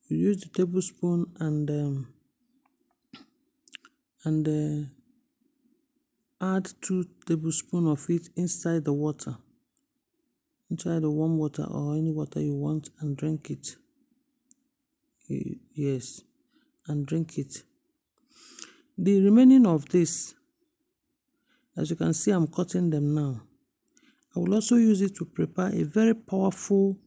S1: You use the tablespoon and add 2 tablespoons of it inside the water, inside the warm water or any water you want, and drink it. Yes, and drink it. The remaining of this, as you can see, I'm cutting them now. I will also use it to prepare a very powerful,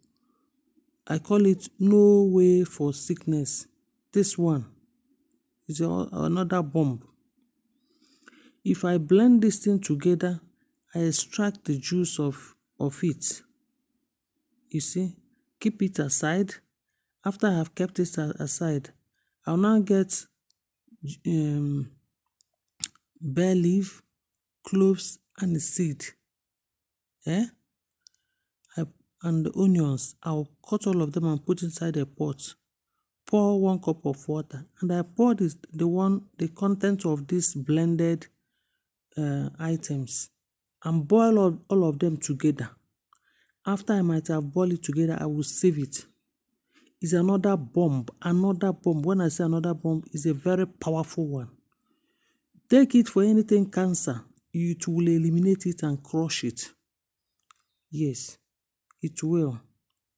S1: I call it no way for sickness. This one is another bomb. If I blend this thing together, I extract the juice of it. You see, keep it aside. After I have kept it aside, I'll now get bay leaf, cloves, and the seed. And the onions. I'll cut all of them and put inside a pot. Pour 1 cup of water, and I pour the content of these blended items, and boil all of them together. After I might have boiled it together, I will save it. It's another bomb. When I say another bomb, it's a very powerful one. Take it for anything cancer. It will eliminate it and crush it. Yes, it will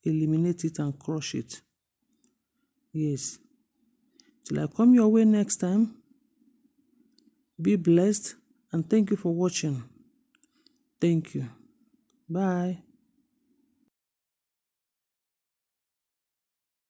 S1: eliminate it and crush it. Yes. Till I come your way next time, be blessed and thank you for watching. Thank you. Bye.